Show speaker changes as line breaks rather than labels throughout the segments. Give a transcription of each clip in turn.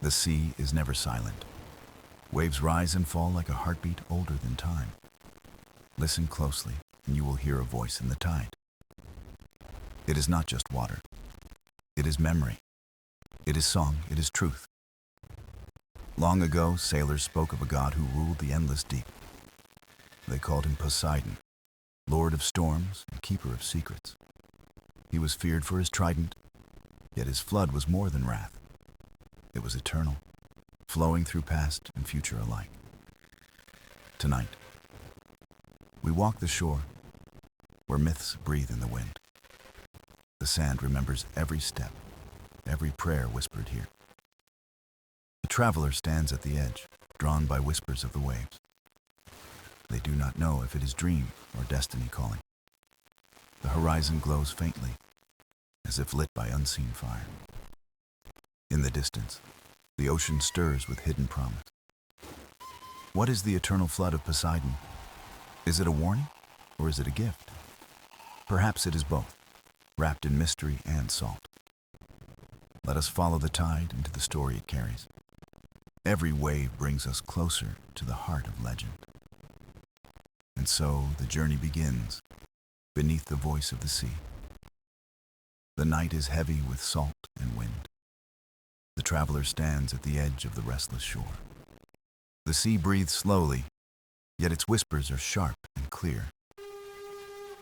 The sea is never silent. Waves rise and fall like a heartbeat older than time. Listen closely, and you will hear a voice in the tide. It is not just water. It is memory. It is song. It is truth. Long ago, sailors spoke of a god who ruled the endless deep. They called him Poseidon, lord of storms and keeper of secrets. He was feared for his trident, yet his flood was more than wrath. It was eternal, flowing through past and future alike. Tonight, we walk the shore where myths breathe in the wind. The sand remembers every step, every prayer whispered here. The traveler stands at the edge, drawn by whispers of the waves. They do not know if it is dream or destiny calling. The horizon glows faintly, as if lit by unseen fire. In the distance, the ocean stirs with hidden promise. What is the eternal flood of Poseidon? Is it a warning, or is it a gift? Perhaps it is both, wrapped in mystery and salt. Let us follow the tide into the story it carries. Every wave brings us closer to the heart of legend. And so the journey begins, beneath the voice of the sea. The night is heavy with salt and wind. The traveler stands at the edge of the restless shore. The sea breathes slowly, yet its whispers are sharp and clear.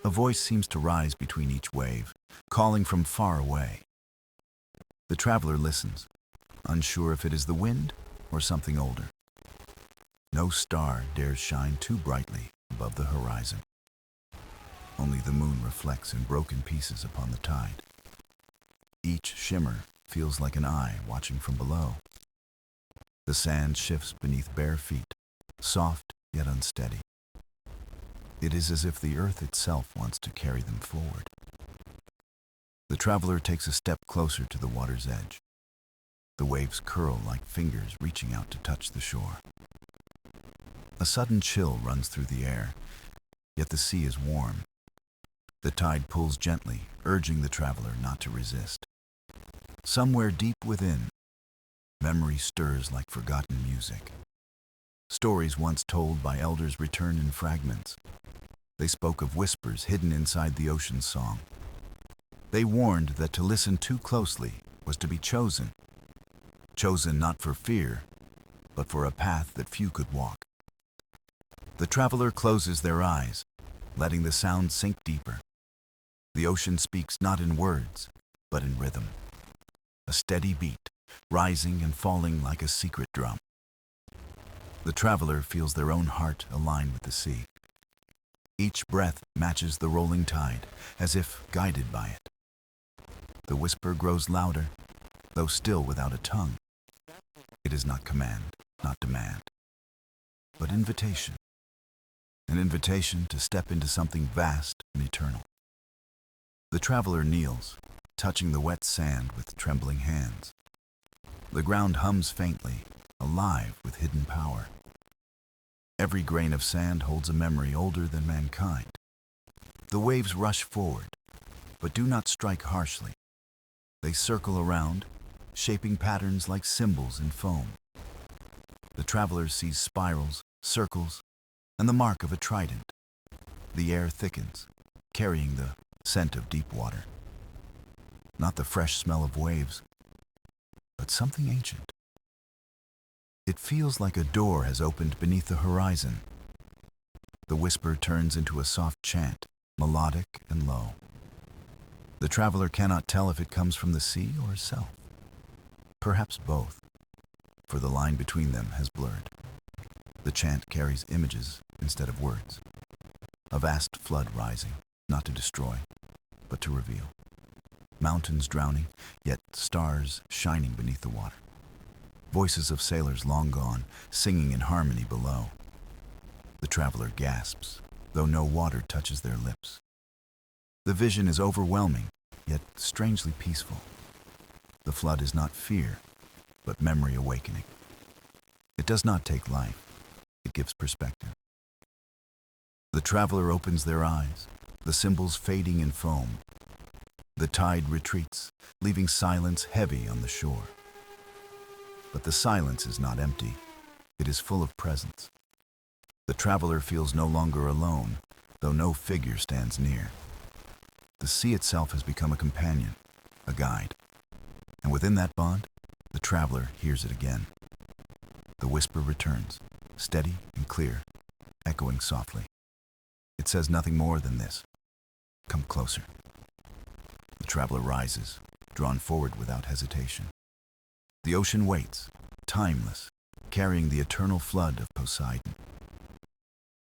A voice seems to rise between each wave, calling from far away. The traveler listens, unsure if it is the wind or something older. No star dares shine too brightly above the horizon. Only the moon reflects in broken pieces upon the tide. Each shimmer feels like an eye watching from below. The sand shifts beneath bare feet, soft yet unsteady. It is as if the earth itself wants to carry them forward. The traveler takes a step closer to the water's edge. The waves curl like fingers reaching out to touch the shore. A sudden chill runs through the air, yet the sea is warm. The tide pulls gently, urging the traveler not to resist. Somewhere deep within, memory stirs like forgotten music. Stories once told by elders return in fragments. They spoke of whispers hidden inside the ocean's song. They warned that to listen too closely was to be chosen. Chosen not for fear, but for a path that few could walk. The traveler closes their eyes, letting the sound sink deeper. The ocean speaks not in words, but in rhythm. A steady beat, rising and falling like a secret drum. The traveler feels their own heart align with the sea. Each breath matches the rolling tide, as if guided by it. The whisper grows louder, though still without a tongue. It is not command, not demand, but invitation. An invitation to step into something vast and eternal. The traveler kneels, touching the wet sand with trembling hands. The ground hums faintly, alive with hidden power. Every grain of sand holds a memory older than mankind. The waves rush forward, but do not strike harshly. They circle around, shaping patterns like symbols in foam. The traveler sees spirals, circles, and the mark of a trident. The air thickens, carrying the scent of deep water. Not the fresh smell of waves, but something ancient. It feels like a door has opened beneath the horizon. The whisper turns into a soft chant, melodic and low. The traveler cannot tell if it comes from the sea or self. Perhaps both, for the line between them has blurred. The chant carries images instead of words. A vast flood rising, not to destroy, but to reveal. Mountains drowning, yet stars shining beneath the water. Voices of sailors long gone, singing in harmony below. The traveler gasps, though no water touches their lips. The vision is overwhelming, yet strangely peaceful. The flood is not fear, but memory awakening. It does not take life, it gives perspective. The traveler opens their eyes, the symbols fading in foam. The tide retreats, leaving silence heavy on the shore. But the silence is not empty. It is full of presence. The traveler feels no longer alone, though no figure stands near. The sea itself has become a companion, a guide. And within that bond, the traveler hears it again. The whisper returns, steady and clear, echoing softly. It says nothing more than this: "Come closer." The traveler rises, drawn forward without hesitation. The ocean waits, timeless, carrying the eternal flood of Poseidon.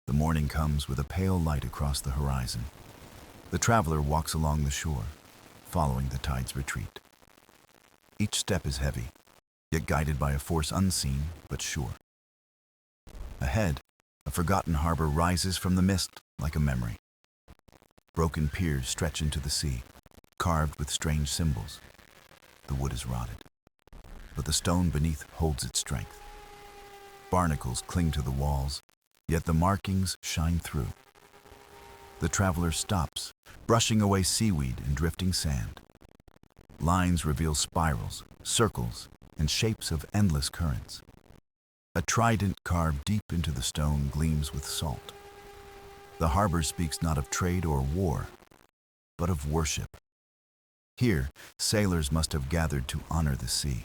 The morning comes with a pale light across the horizon. The traveler walks along the shore, following the tide's retreat. Each step is heavy, yet guided by a force unseen but sure. Ahead, a forgotten harbor rises from the mist like a memory. Broken piers stretch into the sea, carved with strange symbols. The wood is rotted, but the stone beneath holds its strength. Barnacles cling to the walls, yet the markings shine through. The traveler stops, brushing away seaweed and drifting sand. Lines reveal spirals, circles, and shapes of endless currents. A trident carved deep into the stone gleams with salt. The harbor speaks not of trade or war, but of worship. Here, sailors must have gathered to honor the sea.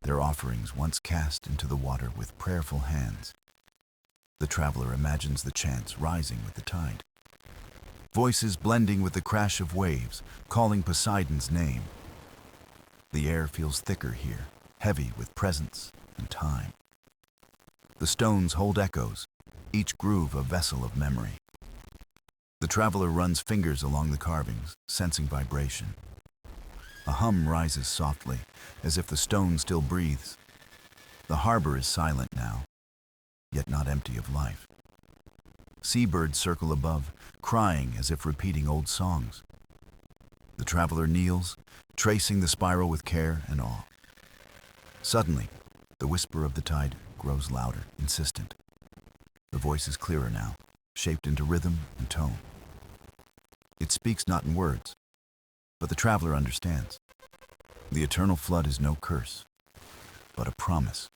Their offerings once cast into the water with prayerful hands. The traveler imagines the chants rising with the tide. Voices blending with the crash of waves, calling Poseidon's name. The air feels thicker here, heavy with presence and time. The stones hold echoes, each groove a vessel of memory. The traveler runs fingers along the carvings, sensing vibration. A hum rises softly, as if the stone still breathes. The harbor is silent now, yet not empty of life. Seabirds circle above, crying as if repeating old songs. The traveler kneels, tracing the spiral with care and awe. Suddenly, the whisper of the tide grows louder, insistent. The voice is clearer now, shaped into rhythm and tone. It speaks not in words, but the traveler understands. The eternal flood is no curse, but a promise.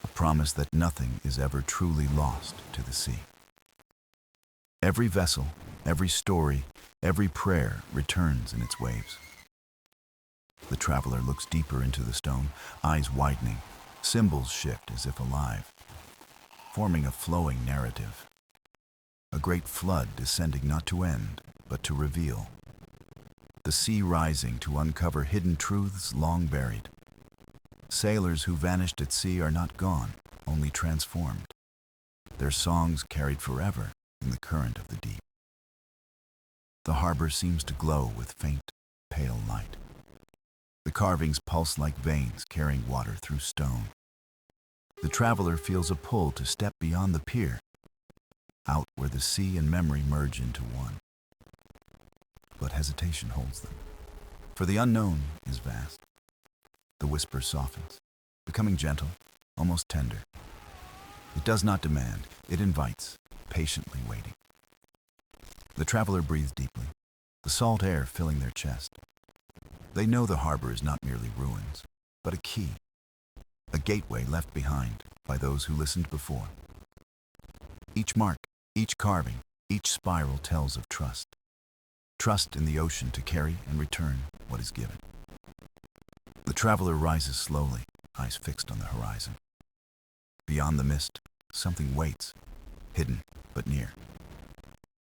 A promise that nothing is ever truly lost to the sea. Every vessel, every story, every prayer returns in its waves. The traveler looks deeper into the stone, eyes widening, symbols shift as if alive, forming a flowing narrative. A great flood descending not to end, but to reveal. The sea rising to uncover hidden truths long buried. Sailors who vanished at sea are not gone, only transformed. Their songs carried forever in the current of the deep. The harbor seems to glow with faint, pale light. The carvings pulse like veins carrying water through stone. The traveler feels a pull to step beyond the pier, out where the sea and memory merge into one. But hesitation holds them, for the unknown is vast. The whisper softens, becoming gentle, almost tender. It does not demand, it invites, patiently waiting. The traveler breathes deeply, the salt air filling their chest. They know the harbor is not merely ruins, but a key, a gateway left behind by those who listened before. Each mark, each carving, each spiral tells of trust. Trust in the ocean to carry and return what is given. The traveler rises slowly, eyes fixed on the horizon. Beyond the mist, something waits, hidden but near.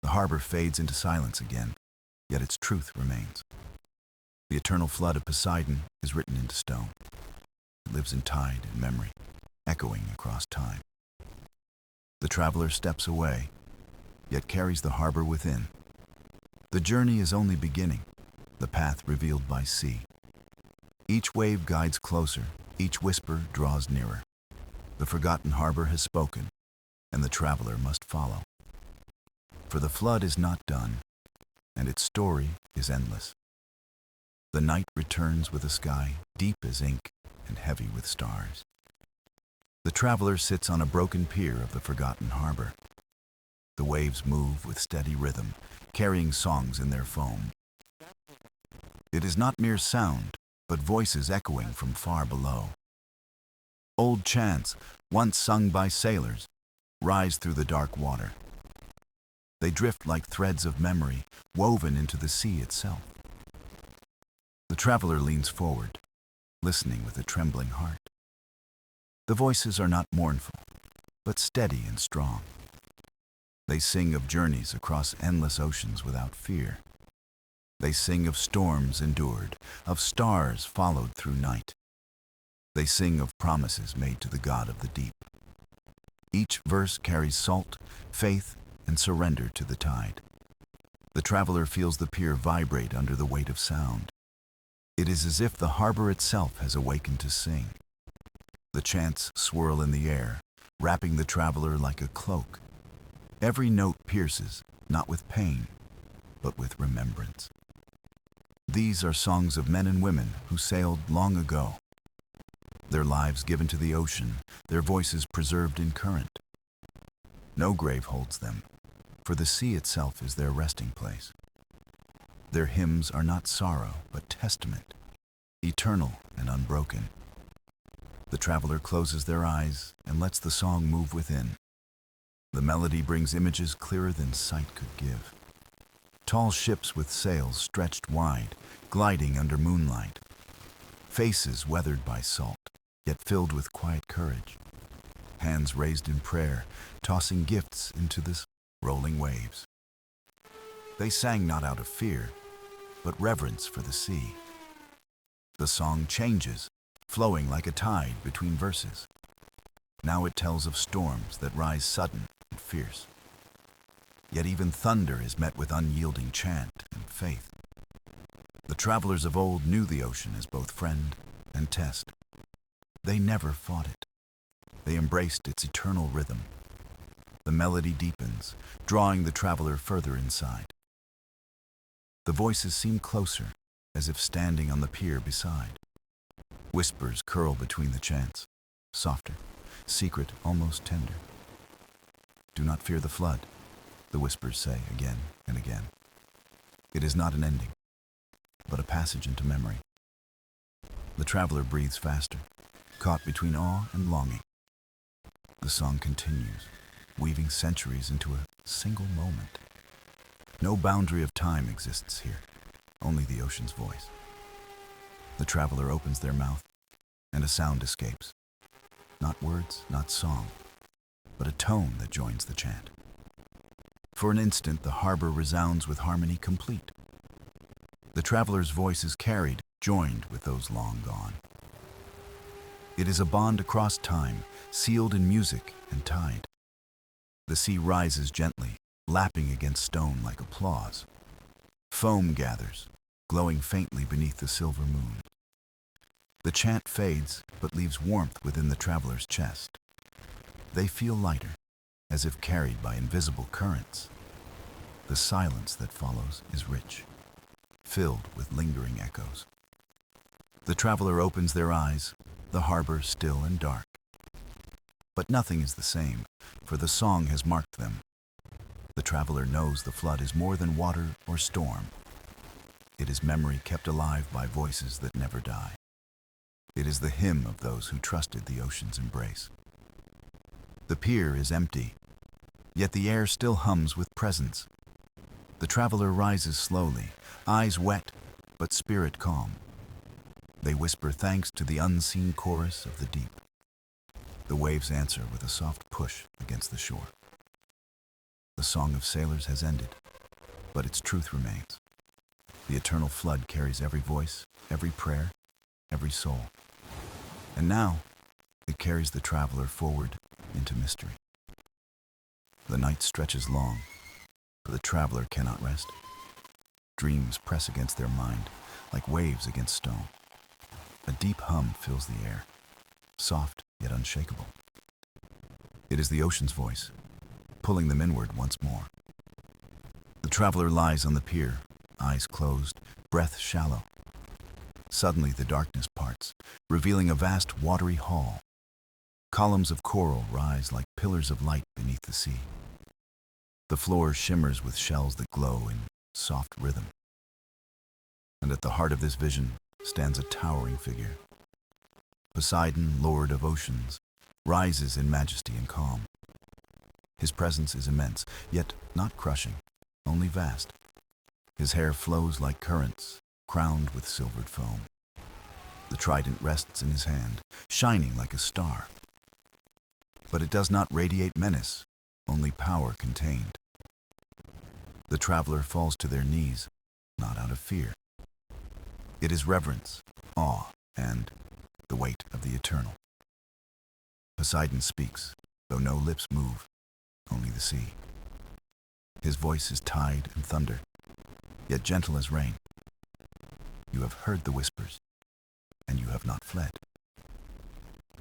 The harbor fades into silence again, yet its truth remains. The eternal flood of Poseidon is written into stone. It lives in tide and memory, echoing across time. The traveler steps away, yet carries the harbor within. The journey is only beginning, the path revealed by sea. Each wave guides closer, each whisper draws nearer. The forgotten harbor has spoken, and the traveler must follow. For the flood is not done, and its story is endless. The night returns with a sky deep as ink and heavy with stars. The traveler sits on a broken pier of the forgotten harbor. The waves move with steady rhythm, carrying songs in their foam. It is not mere sound, but voices echoing from far below. Old chants, once sung by sailors, rise through the dark water. They drift like threads of memory woven into the sea itself. The traveler leans forward, listening with a trembling heart. The voices are not mournful, but steady and strong. They sing of journeys across endless oceans without fear. They sing of storms endured, of stars followed through night. They sing of promises made to the God of the deep. Each verse carries salt, faith, and surrender to the tide. The traveler feels the pier vibrate under the weight of sound. It is as if the harbor itself has awakened to sing. The chants swirl in the air, wrapping the traveler like a cloak. Every note pierces, not with pain, but with remembrance. These are songs of men and women who sailed long ago. Their lives given to the ocean, their voices preserved in current. No grave holds them, for the sea itself is their resting place. Their hymns are not sorrow, but testament, eternal and unbroken. The traveler closes their eyes and lets the song move within. The melody brings images clearer than sight could give. Tall ships with sails stretched wide, gliding under moonlight. Faces weathered by salt, yet filled with quiet courage. Hands raised in prayer, tossing gifts into the rolling waves. They sang not out of fear, but reverence for the sea. The song changes, flowing like a tide between verses. Now it tells of storms that rise sudden and fierce. Yet even thunder is met with unyielding chant and faith. The travelers of old knew the ocean as both friend and test. They never fought it. They embraced its eternal rhythm. The melody deepens, drawing the traveler further inside. The voices seem closer, as if standing on the pier beside. Whispers curl between the chants, softer, secret, almost tender. Do not fear the flood, the whispers say again and again. It is not an ending, but a passage into memory. The traveler breathes faster, caught between awe and longing. The song continues, weaving centuries into a single moment. No boundary of time exists here, only the ocean's voice. The traveler opens their mouth, and a sound escapes. Not words, not song, but a tone that joins the chant. For an instant, the harbor resounds with harmony complete. The traveler's voice is carried, joined with those long gone. It is a bond across time, sealed in music and tide. The sea rises gently, lapping against stone like applause. Foam gathers, glowing faintly beneath the silver moon. The chant fades, but leaves warmth within the traveler's chest. They feel lighter, as if carried by invisible currents. The silence that follows is rich, filled with lingering echoes. The traveler opens their eyes, the harbor still and dark. But nothing is the same, for the song has marked them. The traveler knows the flood is more than water or storm. It is memory kept alive by voices that never die. It is the hymn of those who trusted the ocean's embrace. The pier is empty, yet the air still hums with presence. The traveler rises slowly, eyes wet, but spirit calm. They whisper thanks to the unseen chorus of the deep. The waves answer with a soft push against the shore. The song of sailors has ended, but its truth remains. The eternal flood carries every voice, every prayer, every soul. And now, it carries the traveler forward into mystery. The night stretches long, but the traveler cannot rest. Dreams press against their mind, like waves against stone. A deep hum fills the air, soft yet unshakable. It is the ocean's voice, pulling them inward once more. The traveler lies on the pier, eyes closed, breath shallow. Suddenly the darkness parts, revealing a vast watery hall. Columns of coral rise like pillars of light beneath the sea. The floor shimmers with shells that glow in soft rhythm. And at the heart of this vision stands a towering figure. Poseidon, lord of oceans, rises in majesty and calm. His presence is immense, yet not crushing, only vast. His hair flows like currents, crowned with silvered foam. The trident rests in his hand, shining like a star. But it does not radiate menace, only power contained. The traveler falls to their knees, not out of fear. It is reverence, awe, and the weight of the eternal. Poseidon speaks, though no lips move, only the sea. His voice is tide and thunder, yet gentle as rain. You have heard the whispers, and you have not fled.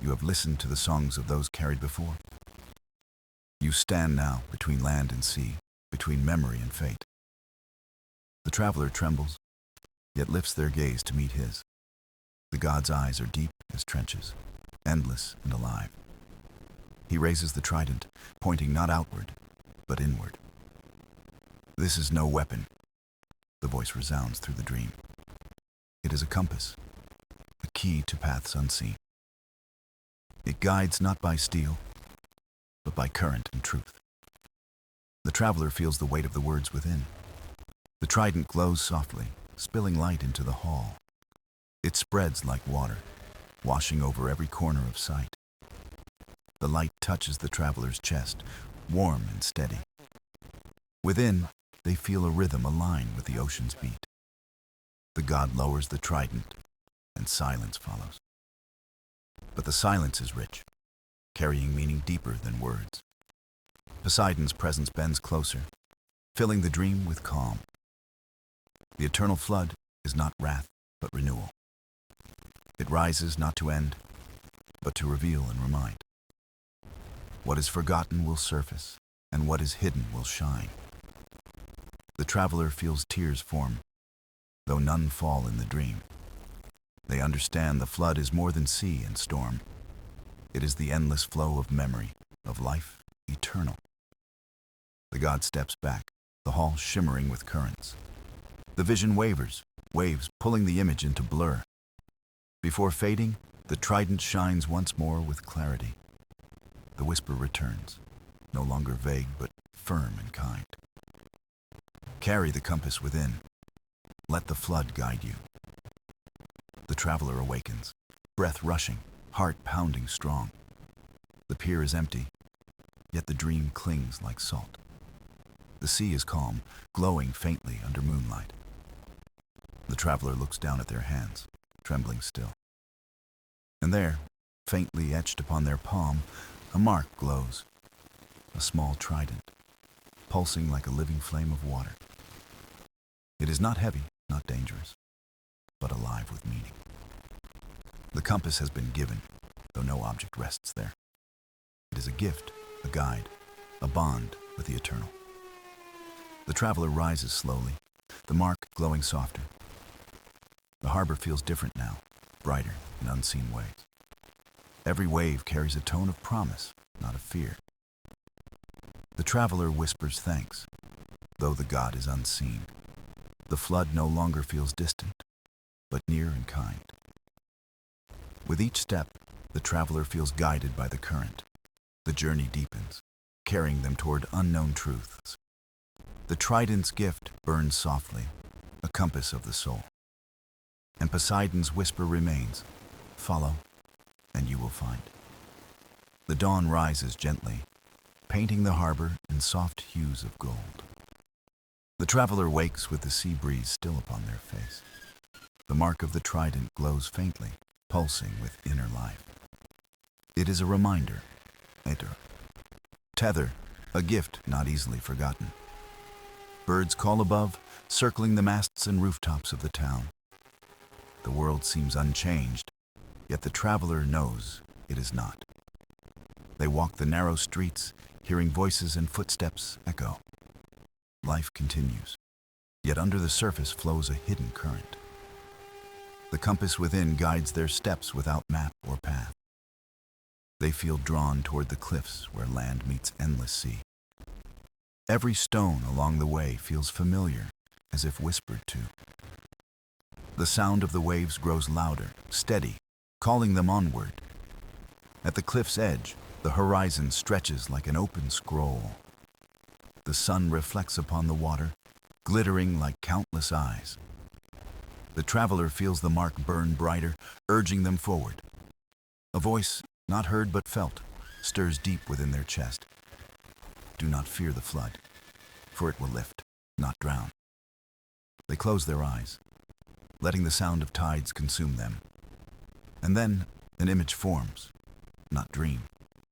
You have listened to the songs of those carried before. You stand now between land and sea, between memory and fate. The traveler trembles, yet lifts their gaze to meet his. The god's eyes are deep as trenches, endless and alive. He raises the trident, pointing not outward, but inward. This is no weapon. The voice resounds through the dream. It is a compass, a key to paths unseen. It guides not by steel, but by current and truth. The traveler feels the weight of the words within. The trident glows softly, spilling light into the hall. It spreads like water, washing over every corner of sight. The light touches the traveler's chest, warm and steady. Within, they feel a rhythm align with the ocean's beat. The god lowers the trident, and silence follows. But the silence is rich, carrying meaning deeper than words. Poseidon's presence bends closer, filling the dream with calm. The eternal flood is not wrath, but renewal. It rises not to end, but to reveal and remind. What is forgotten will surface, and what is hidden will shine. The traveler feels tears form, though none fall in the dream. They understand the flood is more than sea and storm. It is the endless flow of memory, of life eternal. The god steps back, the hall shimmering with currents. The vision wavers, waves pulling the image into blur. Before fading, the trident shines once more with clarity. The whisper returns, no longer vague but firm and kind. Carry the compass within. Let the flood guide you. The traveler awakens, breath rushing, heart pounding strong. The pier is empty, yet the dream clings like salt. The sea is calm, glowing faintly under moonlight. The traveler looks down at their hands, trembling still. And there, faintly etched upon their palm, a mark glows, a small trident, pulsing like a living flame of water. It is not heavy, not dangerous, but alive with meaning. The compass has been given, though no object rests there. It is a gift, a guide, a bond with the eternal. The traveler rises slowly, the mark glowing softer. The harbor feels different now, brighter in unseen ways. Every wave carries a tone of promise, not of fear. The traveler whispers thanks, though the god is unseen. The flood no longer feels distant, but near and kind. With each step, the traveler feels guided by the current. The journey deepens, carrying them toward unknown truths. The trident's gift burns softly, a compass of the soul. And Poseidon's whisper remains, follow, and you will find. The dawn rises gently, painting the harbor in soft hues of gold. The traveler wakes with the sea breeze still upon their face. The mark of the trident glows faintly, pulsing with inner life. It is a reminder, tether, a gift not easily forgotten. Birds call above, circling the masts and rooftops of the town. The world seems unchanged, yet the traveler knows it is not. They walk the narrow streets, hearing voices and footsteps echo. Life continues, yet under the surface flows a hidden current. The compass within guides their steps without map or path. They feel drawn toward the cliffs where land meets endless sea. Every stone along the way feels familiar, as if whispered to. The sound of the waves grows louder, steady, calling them onward. At the cliff's edge, the horizon stretches like an open scroll. The sun reflects upon the water, glittering like countless eyes. The traveler feels the mark burn brighter, urging them forward. A voice, not heard but felt, stirs deep within their chest. Do not fear the flood, for it will lift, not drown. They close their eyes, letting the sound of tides consume them. And then an image forms, not dream,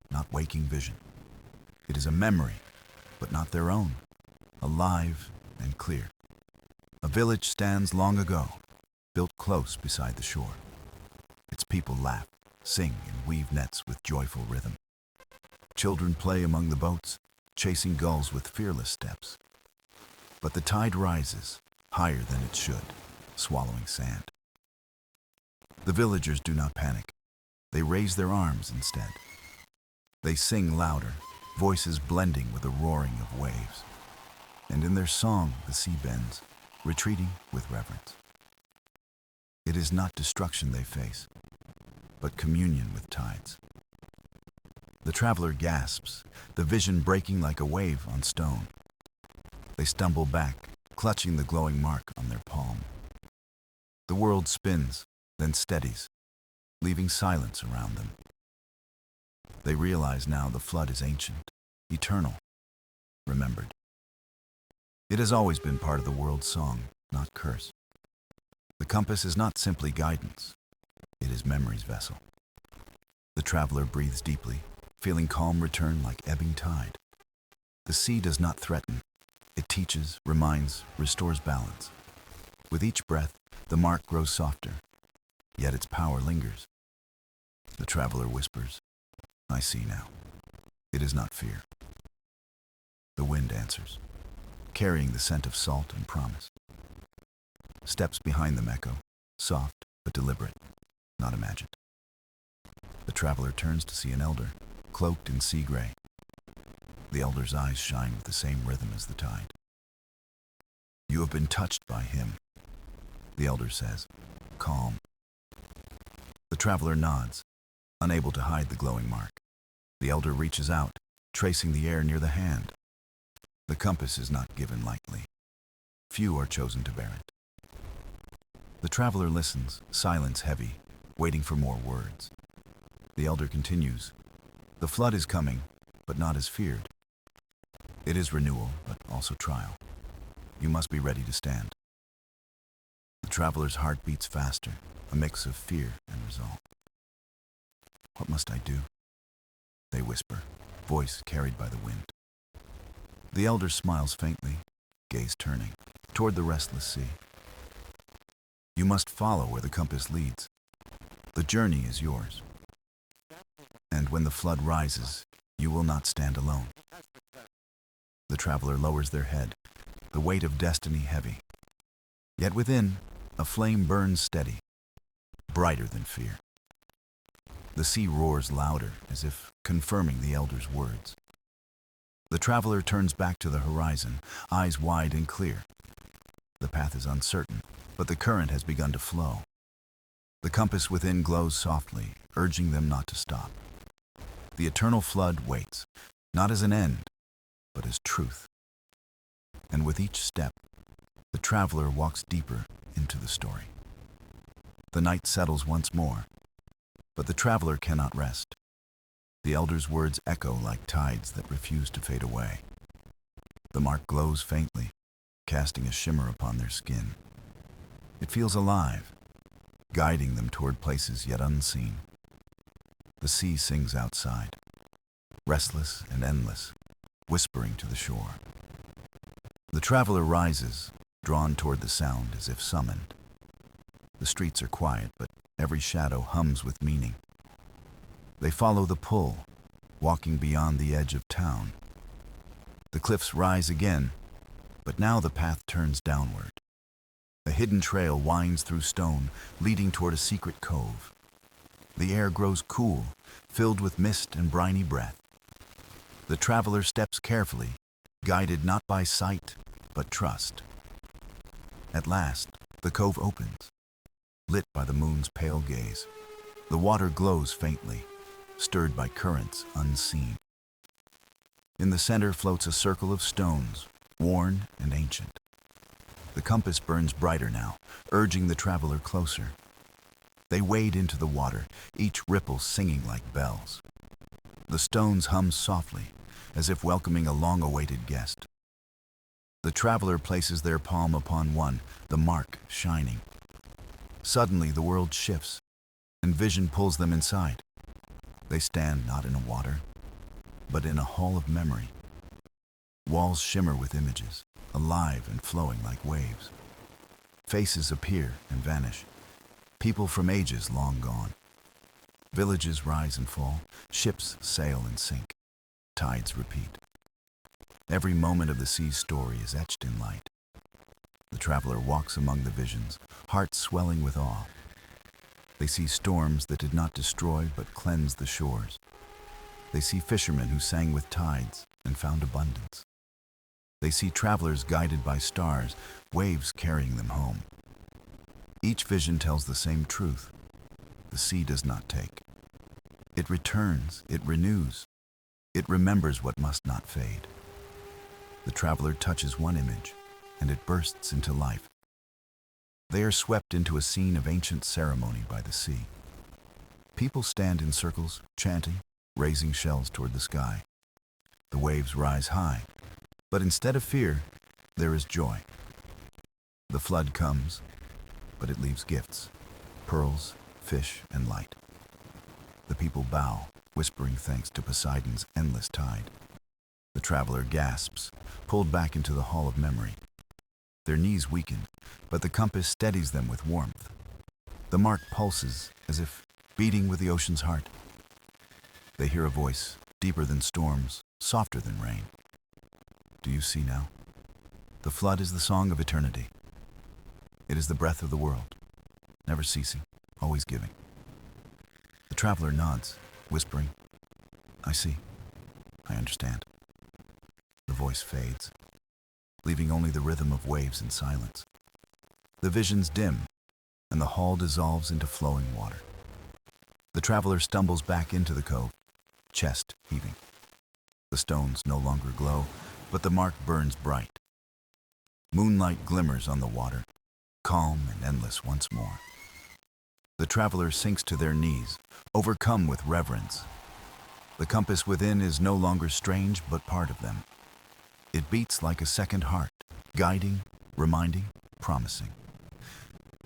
not waking vision. It is a memory, but not their own, alive and clear. A village stands long ago, built close beside the shore. Its people laugh, sing, and weave nets with joyful rhythm. Children play among the boats, chasing gulls with fearless steps. But the tide rises, higher than it should, swallowing sand. The villagers do not panic. They raise their arms instead. They sing louder, voices blending with the roaring of waves. And in their song the sea bends, retreating with reverence. It is not destruction they face, but communion with tides. The traveler gasps, the vision breaking like a wave on stone. They stumble back, clutching the glowing mark on their palm. The world spins, then steadies, leaving silence around them. They realize now the flood is ancient, eternal, remembered. It has always been part of the world's song, not curse. The compass is not simply guidance, it is memory's vessel. The traveler breathes deeply, feeling calm return like ebbing tide. The sea does not threaten. It teaches, reminds, restores balance. With each breath, the mark grows softer, yet its power lingers. The traveler whispers, I see now. It is not fear. The wind answers, carrying the scent of salt and promise. Steps behind them echo, soft but deliberate, not imagined. The traveler turns to see an elder, cloaked in sea gray. The elder's eyes shine with the same rhythm as the tide. You have been touched by him, the elder says, calm. The traveler nods, unable to hide the glowing mark. The elder reaches out, tracing the air near the hand. The compass is not given lightly. Few are chosen to bear it. The traveler listens, silence heavy, waiting for more words. The elder continues, the flood is coming, but not as feared. It is renewal, but also trial. You must be ready to stand. The traveler's heart beats faster, a mix of fear and resolve. What must I do? They whisper, voice carried by the wind. The elder smiles faintly, gaze turning, toward the restless sea. You must follow where the compass leads. The journey is yours. And when the flood rises, you will not stand alone. The traveler lowers their head, the weight of destiny heavy. Yet within, a flame burns steady, brighter than fear. The sea roars louder, as if confirming the elder's words. The traveler turns back to the horizon, eyes wide and clear. The path is uncertain, but the current has begun to flow. The compass within glows softly, urging them not to stop. The eternal flood waits, not as an end, but as truth. And with each step, the traveler walks deeper into the story. The night settles once more, but the traveler cannot rest. The elder's words echo like tides that refuse to fade away. The mark glows faintly, casting a shimmer upon their skin. It feels alive, guiding them toward places yet unseen. The sea sings outside, restless and endless, whispering to the shore. The traveler rises, drawn toward the sound as if summoned. The streets are quiet, but every shadow hums with meaning. They follow the pull, walking beyond the edge of town. The cliffs rise again, but now the path turns downward. A hidden trail winds through stone, leading toward a secret cove. The air grows cool, filled with mist and briny breath. The traveler steps carefully, guided not by sight, but trust. At last, the cove opens, lit by the moon's pale gaze. The water glows faintly, stirred by currents unseen. In the center floats a circle of stones, worn and ancient. The compass burns brighter now, urging the traveler closer. They wade into the water, each ripple singing like bells. The stones hum softly, as if welcoming a long-awaited guest. The traveler places their palm upon one, the mark shining. Suddenly the world shifts, and vision pulls them inside. They stand not in a water, but in a hall of memory. Walls shimmer with images, alive and flowing like waves. Faces appear and vanish, people from ages long gone. Villages rise and fall, ships sail and sink, tides repeat. Every moment of the sea's story is etched in light. The traveler walks among the visions, heart swelling with awe. They see storms that did not destroy but cleanse the shores. They see fishermen who sang with tides and found abundance. They see travelers guided by stars, waves carrying them home. Each vision tells the same truth. The sea does not take. It returns, it renews. It remembers what must not fade. The traveler touches one image, and it bursts into life. They are swept into a scene of ancient ceremony by the sea. People stand in circles, chanting, raising shells toward the sky. The waves rise high, but instead of fear, there is joy. The flood comes, but it leaves gifts, pearls, fish, and light. The people bow, whispering thanks to Poseidon's endless tide. The traveler gasps, pulled back into the hall of memory. Their knees weaken, but the compass steadies them with warmth. The mark pulses, as if beating with the ocean's heart. They hear a voice, deeper than storms, softer than rain. Do you see now? The flood is the song of eternity. It is the breath of the world, never ceasing, always giving. The traveler nods, whispering, I see, I understand. The voice fades, leaving only the rhythm of waves and silence. The visions dim, and the hall dissolves into flowing water. The traveler stumbles back into the cove, chest heaving. The stones no longer glow, but the mark burns bright. Moonlight glimmers on the water, calm and endless once more. The traveler sinks to their knees, overcome with reverence. The compass within is no longer strange, but part of them. It beats like a second heart, guiding, reminding, promising.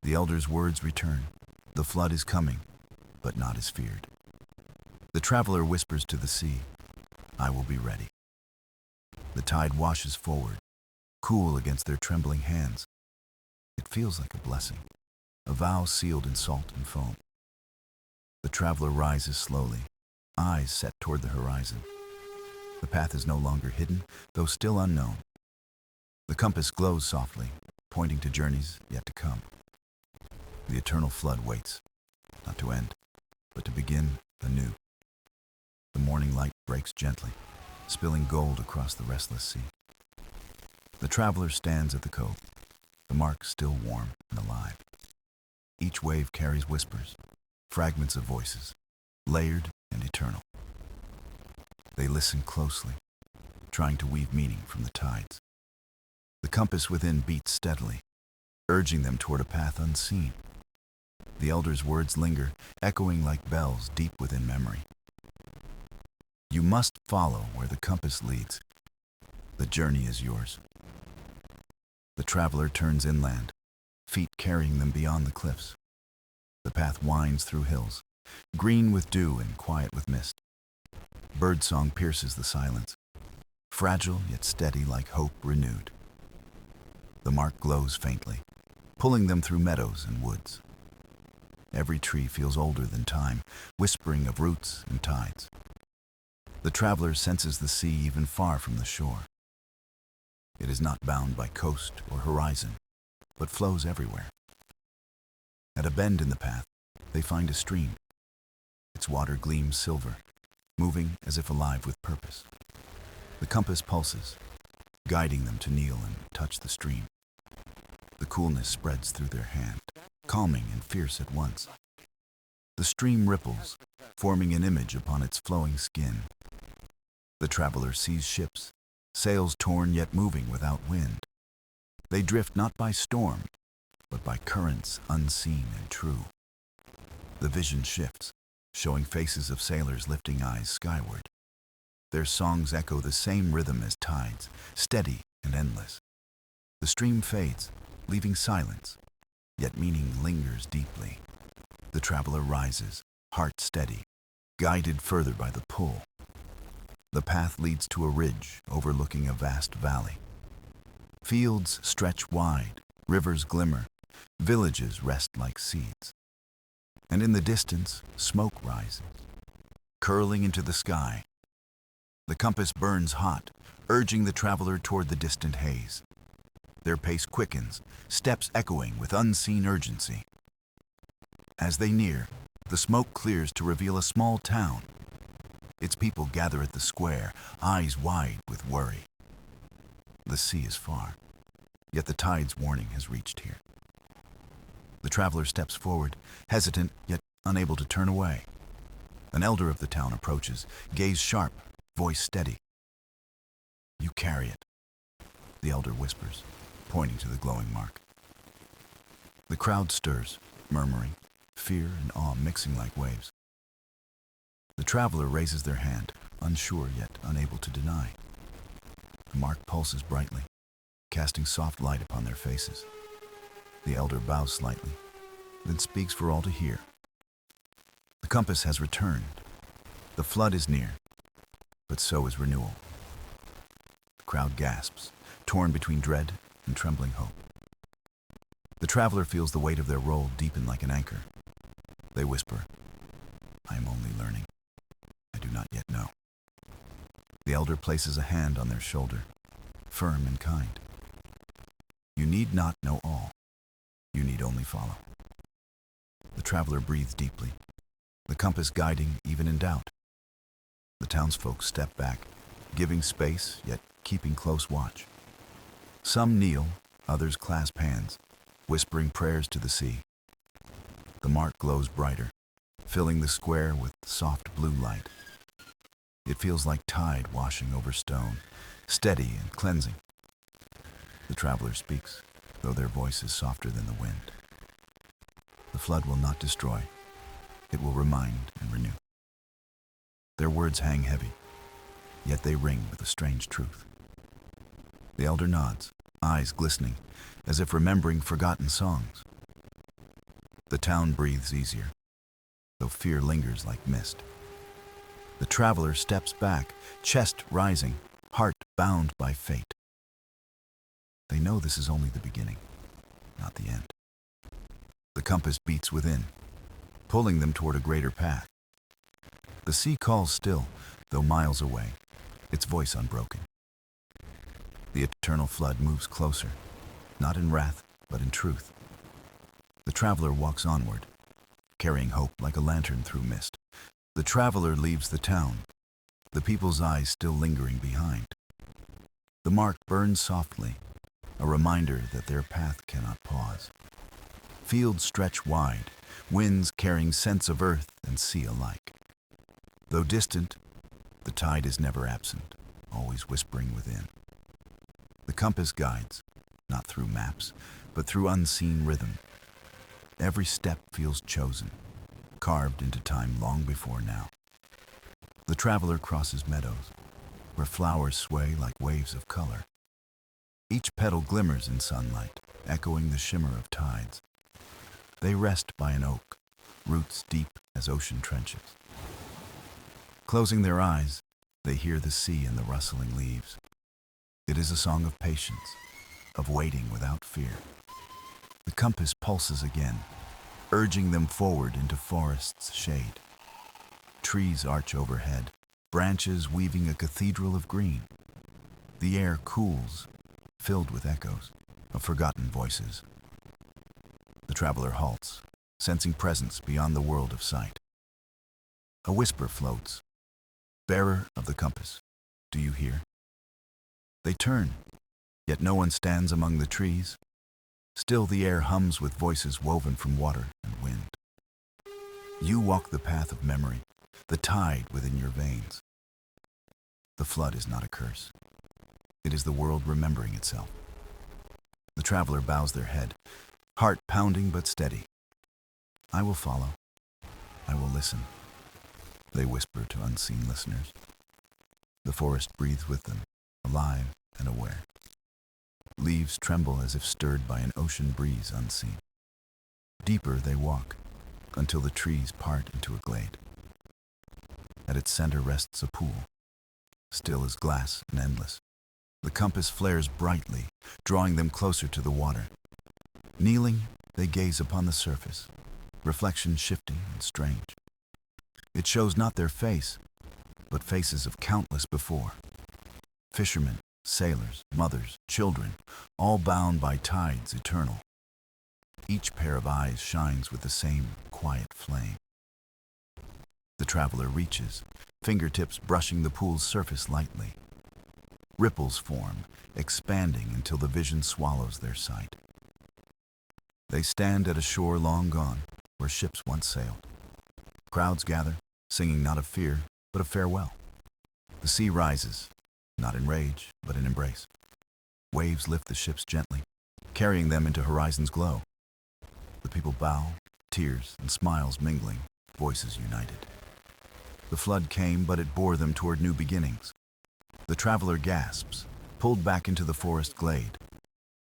The elder's words return. The flood is coming, but not as feared. The traveler whispers to the sea, I will be ready. The tide washes forward, cool against their trembling hands. It feels like a blessing, a vow sealed in salt and foam. The traveler rises slowly, eyes set toward the horizon. The path is no longer hidden, though still unknown. The compass glows softly, pointing to journeys yet to come. The eternal flood waits, not to end, but to begin anew. The morning light breaks gently, spilling gold across the restless sea. The traveler stands at the cove, the mark still warm and alive. Each wave carries whispers, fragments of voices, layered and eternal. They listen closely, trying to weave meaning from the tides. The compass within beats steadily, urging them toward a path unseen. The elder's words linger, echoing like bells deep within memory. You must follow where the compass leads. The journey is yours. The traveler turns inland, feet carrying them beyond the cliffs. The path winds through hills, green with dew and quiet with mist. Birdsong pierces the silence, fragile yet steady like hope renewed. The mark glows faintly, pulling them through meadows and woods. Every tree feels older than time, whispering of roots and tides. The traveler senses the sea even far from the shore. It is not bound by coast or horizon, but flows everywhere. At a bend in the path, they find a stream. Its water gleams silver, moving as if alive with purpose. The compass pulses, guiding them to kneel and touch the stream. The coolness spreads through their hand, calming and fierce at once. The stream ripples, forming an image upon its flowing skin. The traveler sees ships, sails torn yet moving without wind. They drift not by storm, but by currents unseen and true. The vision shifts, showing faces of sailors lifting eyes skyward. Their songs echo the same rhythm as tides, steady and endless. The stream fades, leaving silence, yet meaning lingers deeply. The traveler rises, heart steady, guided further by the pull. The path leads to a ridge overlooking a vast valley. Fields stretch wide, rivers glimmer, villages rest like seeds. And in the distance, smoke rises, curling into the sky. The compass burns hot, urging the traveler toward the distant haze. Their pace quickens, steps echoing with unseen urgency. As they near, the smoke clears to reveal a small town. Its people gather at the square, eyes wide with worry. The sea is far, yet the tide's warning has reached here. The traveler steps forward, hesitant yet unable to turn away. An elder of the town approaches, gaze sharp, voice steady. "You carry it," the elder whispers, pointing to the glowing mark. The crowd stirs, murmuring, fear and awe mixing like waves. The traveler raises their hand, unsure yet unable to deny. The mark pulses brightly, casting soft light upon their faces. The elder bows slightly, then speaks for all to hear. The compass has returned. The flood is near, but so is renewal. The crowd gasps, torn between dread and trembling hope. The traveler feels the weight of their role deepen like an anchor. They whisper, "I am only learning. I do not yet know." The elder places a hand on their shoulder, firm and kind. "You need not know all. You need only follow." The traveler breathes deeply, the compass guiding even in doubt. The townsfolk step back, giving space yet keeping close watch. Some kneel, others clasp hands, whispering prayers to the sea. The mark glows brighter, filling the square with soft blue light. It feels like tide washing over stone, steady and cleansing. The traveler speaks, though their voice is softer than the wind. The flood will not destroy. It will remind and renew. Their words hang heavy, yet they ring with a strange truth. The elder nods, eyes glistening, as if remembering forgotten songs. The town breathes easier, though fear lingers like mist. The traveler steps back, chest rising, heart bound by fate. They know this is only the beginning, not the end. The compass beats within, pulling them toward a greater path. The sea calls still, though miles away, its voice unbroken. The eternal flood moves closer, not in wrath, but in truth. The traveler walks onward, carrying hope like a lantern through mist. The traveler leaves the town, the people's eyes still lingering behind. The mark burns softly, a reminder that their path cannot pause. Fields stretch wide, winds carrying scents of earth and sea alike. Though distant, the tide is never absent, always whispering within. The compass guides, not through maps, but through unseen rhythm. Every step feels chosen, carved into time long before now. The traveler crosses meadows, where flowers sway like waves of color. Each petal glimmers in sunlight, echoing the shimmer of tides. They rest by an oak, roots deep as ocean trenches. Closing their eyes, they hear the sea and the rustling leaves. It is a song of patience, of waiting without fear. The compass pulses again, urging them forward into forest's shade. Trees arch overhead, branches weaving a cathedral of green. The air cools, filled with echoes of forgotten voices. The traveler halts, sensing presence beyond the world of sight. A whisper floats. "Bearer of the compass, do you hear?" They turn, yet no one stands among the trees. Still the air hums with voices woven from water and wind. You walk the path of memory, the tide within your veins. The flood is not a curse. It is the world remembering itself. The traveler bows their head, heart pounding but steady. I will follow. I will listen. They whisper to unseen listeners. The forest breathes with them, alive and aware. Leaves tremble as if stirred by an ocean breeze unseen. Deeper they walk, until the trees part into a glade. At its center rests a pool, still as glass and endless. The compass flares brightly, drawing them closer to the water. Kneeling, they gaze upon the surface, reflection shifting and strange. It shows not their face, but faces of countless before. Fishermen, sailors, mothers, children, all bound by tides eternal. Each pair of eyes shines with the same quiet flame. The traveler reaches, fingertips brushing the pool's surface lightly. Ripples form, expanding until the vision swallows their sight. They stand at a shore long gone, where ships once sailed. Crowds gather, singing not of fear, but of farewell. The sea rises, not in rage, but in embrace. Waves lift the ships gently, carrying them into horizon's glow. The people bow, tears and smiles mingling, voices united. The flood came, but it bore them toward new beginnings. The traveler gasps, pulled back into the forest glade.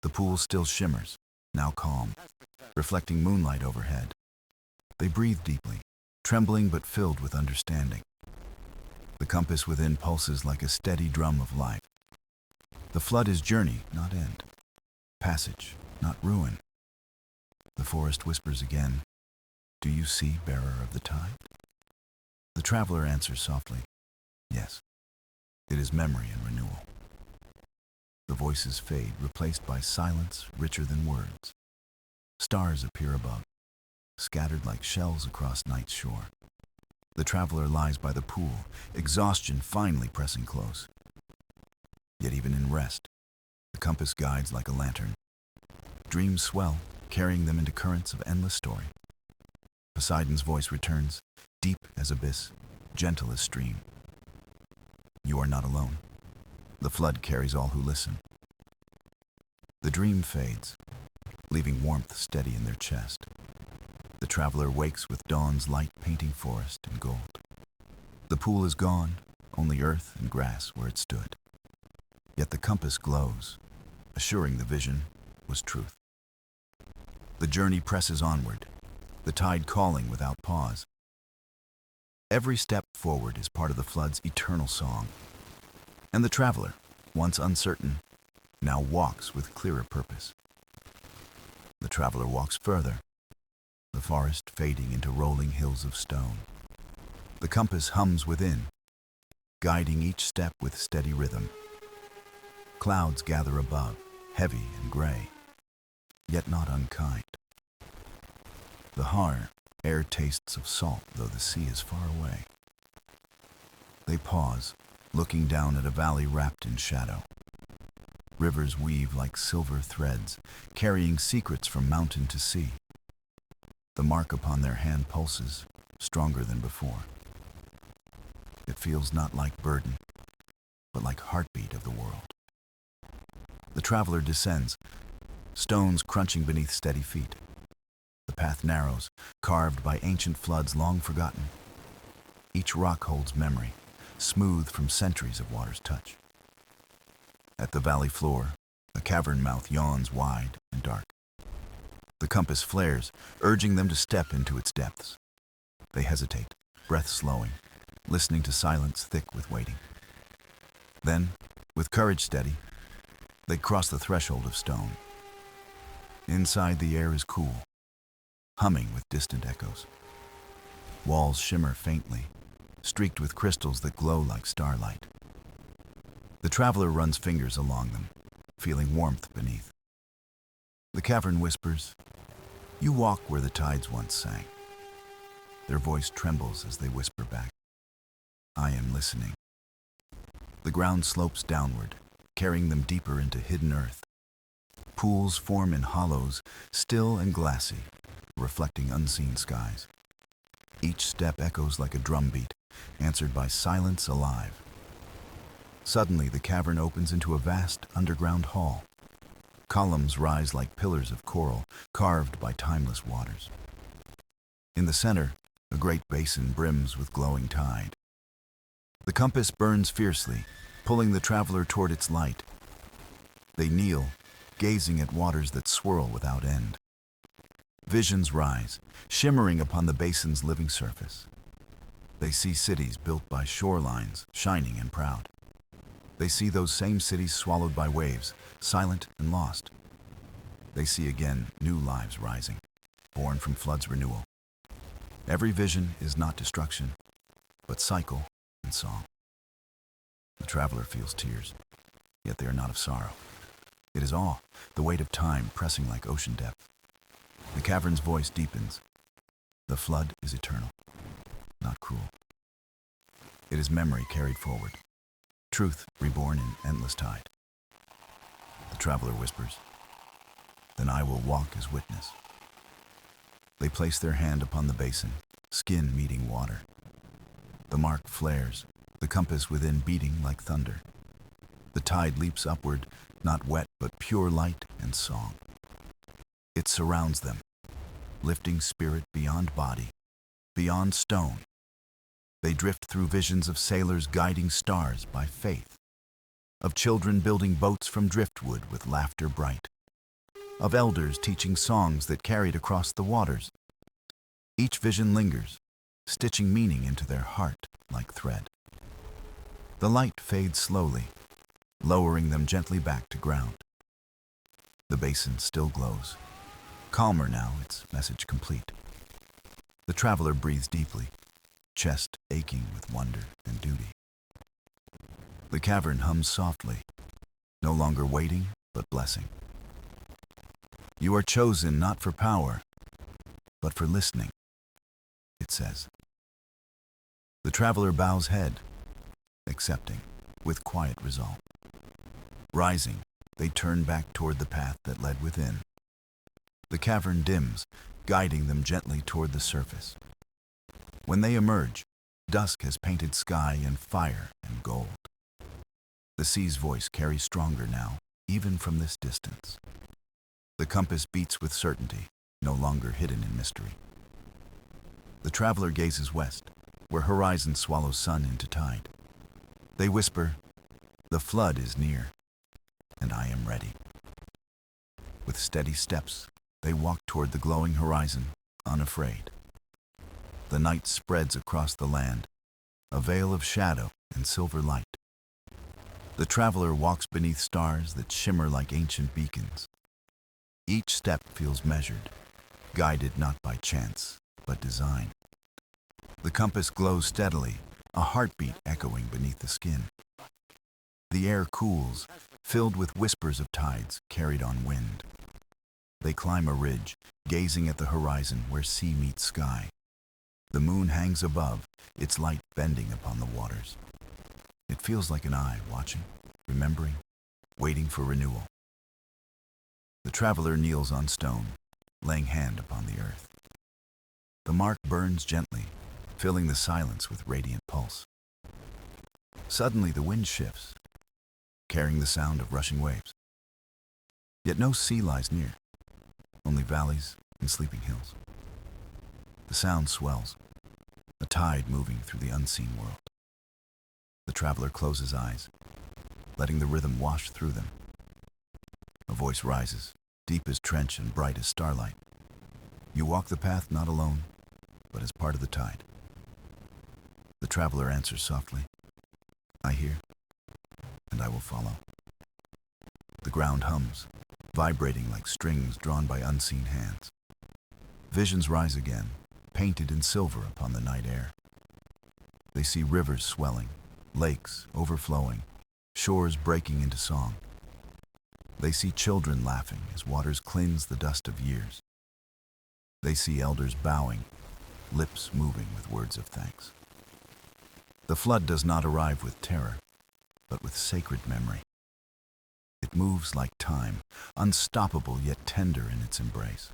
The pool still shimmers, now calm, reflecting moonlight overhead. They breathe deeply, trembling but filled with understanding. The compass within pulses like a steady drum of life. The flood is journey, not end. Passage, not ruin. The forest whispers again, "Do you see, bearer of the tide?" The traveler answers softly, "Yes." It is memory and renewal. The voices fade, replaced by silence richer than words. Stars appear above, scattered like shells across night's shore. The traveler lies by the pool, exhaustion finally pressing close. Yet even in rest, the compass guides like a lantern. Dreams swell, carrying them into currents of endless story. Poseidon's voice returns, deep as abyss, gentle as stream. You are not alone. The flood carries all who listen. The dream fades, leaving warmth steady in their chest. The traveler wakes with dawn's light painting forest in gold. The pool is gone, only earth and grass where it stood. Yet the compass glows, assuring the vision was truth. The journey presses onward, the tide calling without pause. Every step forward is part of the flood's eternal song. And the traveler, once uncertain, now walks with clearer purpose. The traveler walks further, the forest fading into rolling hills of stone. The compass hums within, guiding each step with steady rhythm. Clouds gather above, heavy and gray, yet not unkind. The air tastes of salt, though the sea is far away. They pause, looking down at a valley wrapped in shadow. Rivers weave like silver threads, carrying secrets from mountain to sea. The mark upon their hand pulses, stronger than before. It feels not like burden, but like heartbeat of the world. The traveler descends, stones crunching beneath steady feet. The path narrows, carved by ancient floods long forgotten. Each rock holds memory, smooth from centuries of water's touch. At the valley floor, a cavern mouth yawns wide and dark. The compass flares, urging them to step into its depths. They hesitate, breath slowing, listening to silence thick with waiting. Then, with courage steady, they cross the threshold of stone. Inside, the air is cool, humming with distant echoes. Walls shimmer faintly, streaked with crystals that glow like starlight. The traveler runs fingers along them, feeling warmth beneath. The cavern whispers, "You walk where the tides once sang." Their voice trembles as they whisper back, "I am listening." The ground slopes downward, carrying them deeper into hidden earth. Pools form in hollows, still and glassy, reflecting unseen skies. Each step echoes like a drumbeat, answered by silence alive. Suddenly, the cavern opens into a vast underground hall. Columns rise like pillars of coral, carved by timeless waters. In the center, a great basin brims with glowing tide. The compass burns fiercely, pulling the traveler toward its light. They kneel, gazing at waters that swirl without end. Visions rise, shimmering upon the basin's living surface. They see cities built by shorelines, shining and proud. They see those same cities swallowed by waves, silent and lost. They see again new lives rising, born from flood's renewal. Every vision is not destruction, but cycle and song. The traveler feels tears, yet they are not of sorrow. It is awe, the weight of time pressing like ocean depth. The cavern's voice deepens. The flood is eternal, not cruel. It is memory carried forward, truth reborn in endless tide. The traveler whispers, "Then I will walk as witness." They place their hand upon the basin, skin meeting water. The mark flares, the compass within beating like thunder. The tide leaps upward, not wet but pure light and song. It surrounds them, lifting spirit beyond body, beyond stone. They drift through visions of sailors guiding stars by faith, of children building boats from driftwood with laughter bright, of elders teaching songs that carried across the waters. Each vision lingers, stitching meaning into their heart like thread. The light fades slowly, lowering them gently back to ground. The basin still glows, calmer now, its message complete. The traveler breathes deeply, chest aching with wonder and duty. The cavern hums softly, no longer waiting, but blessing. "You are chosen not for power, but for listening," it says. The traveler bows head, accepting, with quiet resolve. Rising, they turn back toward the path that led within. The cavern dims, guiding them gently toward the surface. When they emerge, dusk has painted sky in fire and gold. The sea's voice carries stronger now, even from this distance. The compass beats with certainty, no longer hidden in mystery. The traveler gazes west, where horizon swallows sun into tide. They whisper, "The flood is near, and I am ready." With steady steps, they walk toward the glowing horizon, unafraid. The night spreads across the land, a veil of shadow and silver light. The traveler walks beneath stars that shimmer like ancient beacons. Each step feels measured, guided not by chance, but design. The compass glows steadily, a heartbeat echoing beneath the skin. The air cools, filled with whispers of tides carried on wind. They climb a ridge, gazing at the horizon where sea meets sky. The moon hangs above, its light bending upon the waters. It feels like an eye watching, remembering, waiting for renewal. The traveler kneels on stone, laying hand upon the earth. The mark burns gently, filling the silence with radiant pulse. Suddenly the wind shifts, carrying the sound of rushing waves. Yet no sea lies near, only valleys and sleeping hills. The sound swells, a tide moving through the unseen world. The traveler closes eyes, letting the rhythm wash through them. A voice rises, deep as trench and bright as starlight. You walk the path not alone, but as part of the tide. The traveler answers softly, "I hear, and I will follow." The ground hums, vibrating like strings drawn by unseen hands. Visions rise again, painted in silver upon the night air. They see rivers swelling, lakes overflowing, shores breaking into song. They see children laughing as waters cleanse the dust of years. They see elders bowing, lips moving with words of thanks. The flood does not arrive with terror, but with sacred memory. It moves like time, unstoppable yet tender in its embrace.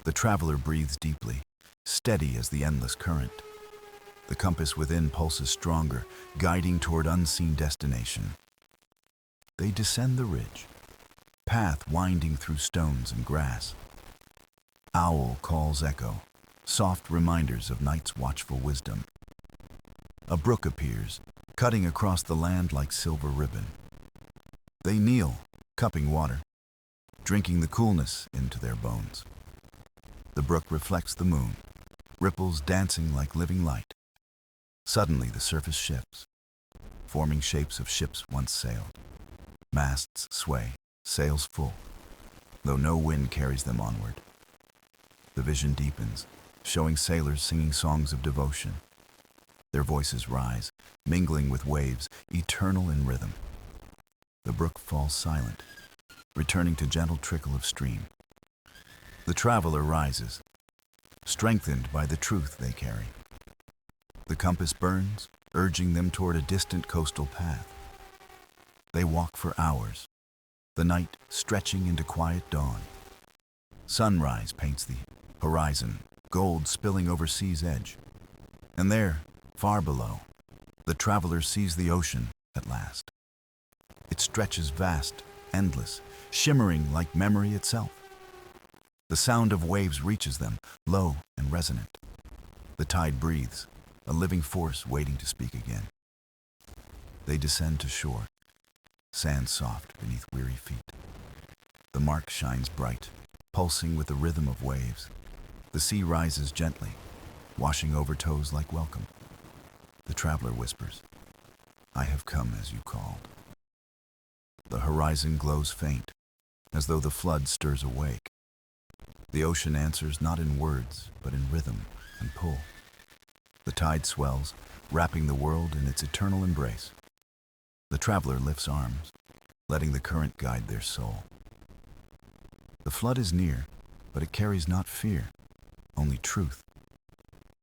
The traveler breathes deeply, steady as the endless current. The compass within pulses stronger, guiding toward unseen destination. They descend the ridge, path winding through stones and grass. Owl calls echo, soft reminders of night's watchful wisdom. A brook appears, cutting across the land like silver ribbon. They kneel, cupping water, drinking the coolness into their bones. The brook reflects the moon, ripples dancing like living light. Suddenly the surface shifts, forming shapes of ships once sailed. Masts sway, sails full, though no wind carries them onward. The vision deepens, showing sailors singing songs of devotion. Their voices rise, mingling with waves, eternal in rhythm. The brook falls silent, returning to gentle trickle of stream. The traveler rises, strengthened by the truth they carry. The compass burns, urging them toward a distant coastal path. They walk for hours, the night stretching into quiet dawn. Sunrise paints the horizon, gold spilling over sea's edge. And there, far below, the traveler sees the ocean at last. It stretches vast, endless, shimmering like memory itself. The sound of waves reaches them, low and resonant. The tide breathes, a living force waiting to speak again. They descend to shore, sand soft beneath weary feet. The mark shines bright, pulsing with the rhythm of waves. The sea rises gently, washing over toes like welcome. The traveler whispers, "I have come as you called." The horizon glows faint, as though the flood stirs awake. The ocean answers not in words, but in rhythm and pull. The tide swells, wrapping the world in its eternal embrace. The traveler lifts arms, letting the current guide their soul. The flood is near, but it carries not fear, only truth.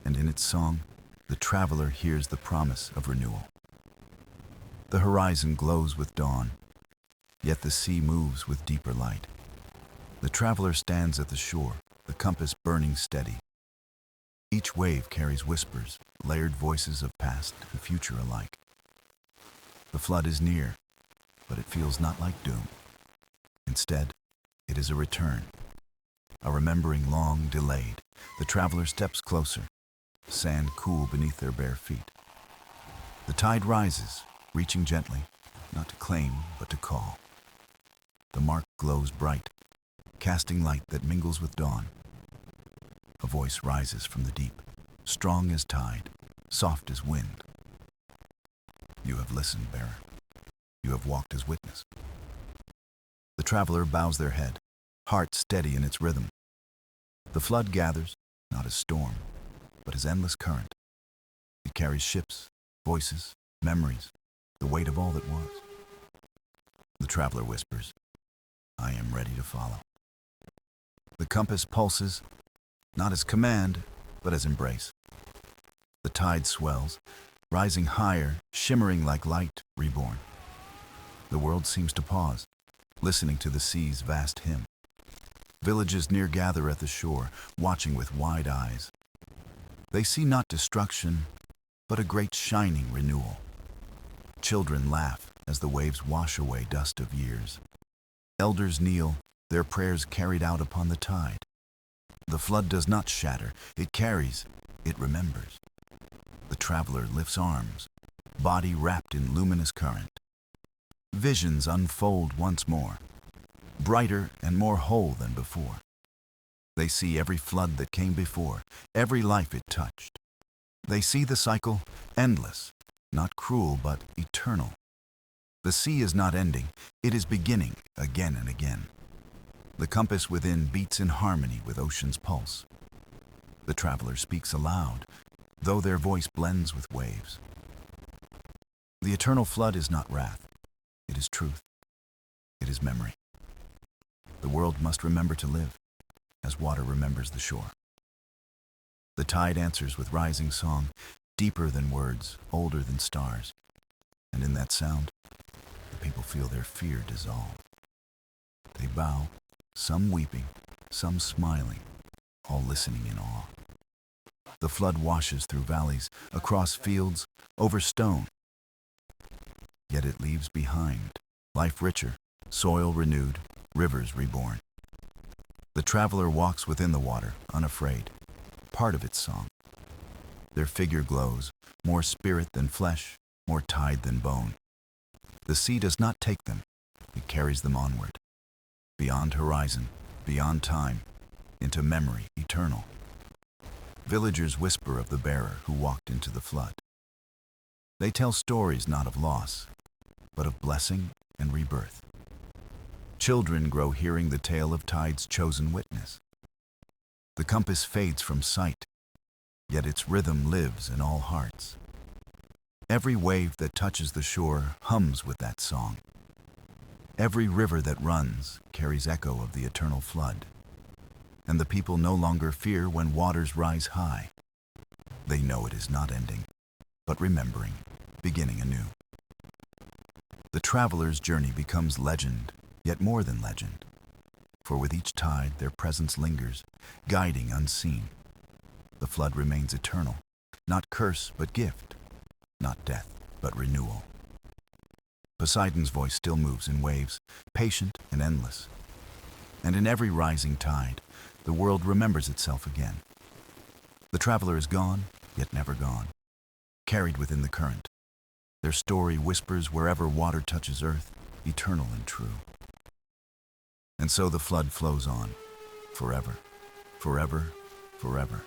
And in its song, the traveler hears the promise of renewal. The horizon glows with dawn, yet the sea moves with deeper light. The traveler stands at the shore, the compass burning steady. Each wave carries whispers, layered voices of past and future alike. The flood is near, but it feels not like doom. Instead, it is a return, a remembering long delayed. The traveler steps closer, sand cool beneath their bare feet. The tide rises, reaching gently, not to claim, but to call. The mark glows bright, casting light that mingles with dawn. A voice rises from the deep, strong as tide, soft as wind. You have listened, bearer. You have walked as witness. The traveler bows their head, heart steady in its rhythm. The flood gathers, not as storm, but as endless current. It carries ships, voices, memories, the weight of all that was. The traveler whispers, "I am ready to follow." The compass pulses, not as command, but as embrace. The tide swells, rising higher, shimmering like light reborn. The world seems to pause, listening to the sea's vast hymn. Villages near gather at the shore, watching with wide eyes. They see not destruction, but a great shining renewal. Children laugh as the waves wash away dust of years. Elders kneel, their prayers carried out upon the tide. The flood does not shatter, it carries, it remembers. The traveler lifts arms, body wrapped in luminous current. Visions unfold once more, brighter and more whole than before. They see every flood that came before, every life it touched. They see the cycle endless, not cruel but eternal. The sea is not ending, it is beginning again and again. The compass within beats in harmony with ocean's pulse. The traveler speaks aloud, though their voice blends with waves. The eternal flood is not wrath, it is truth, it is memory. The world must remember to live, as water remembers the shore. The tide answers with rising song, deeper than words, older than stars. And in that sound, the people feel their fear dissolve. They bow, some weeping, some smiling, all listening in awe. The flood washes through valleys, across fields, over stone. Yet it leaves behind life richer, soil renewed, rivers reborn. The traveler walks within the water, unafraid, part of its song. Their figure glows, more spirit than flesh, more tide than bone. The sea does not take them, it carries them onward, beyond horizon, beyond time, into memory eternal. Villagers whisper of the bearer who walked into the flood. They tell stories not of loss, but of blessing and rebirth. Children grow hearing the tale of tide's chosen witness. The compass fades from sight, yet its rhythm lives in all hearts. Every wave that touches the shore hums with that song. Every river that runs carries echo of the eternal flood. And the people no longer fear when waters rise high. They know it is not ending, but remembering, beginning anew. The traveler's journey becomes legend, yet more than legend. For with each tide their presence lingers, guiding unseen. The flood remains eternal, not curse but gift, not death but renewal. Poseidon's voice still moves in waves, patient and endless. And in every rising tide, the world remembers itself again. The traveler is gone, yet never gone, carried within the current. Their story whispers wherever water touches earth, eternal and true. And so the flood flows on, forever, forever, forever.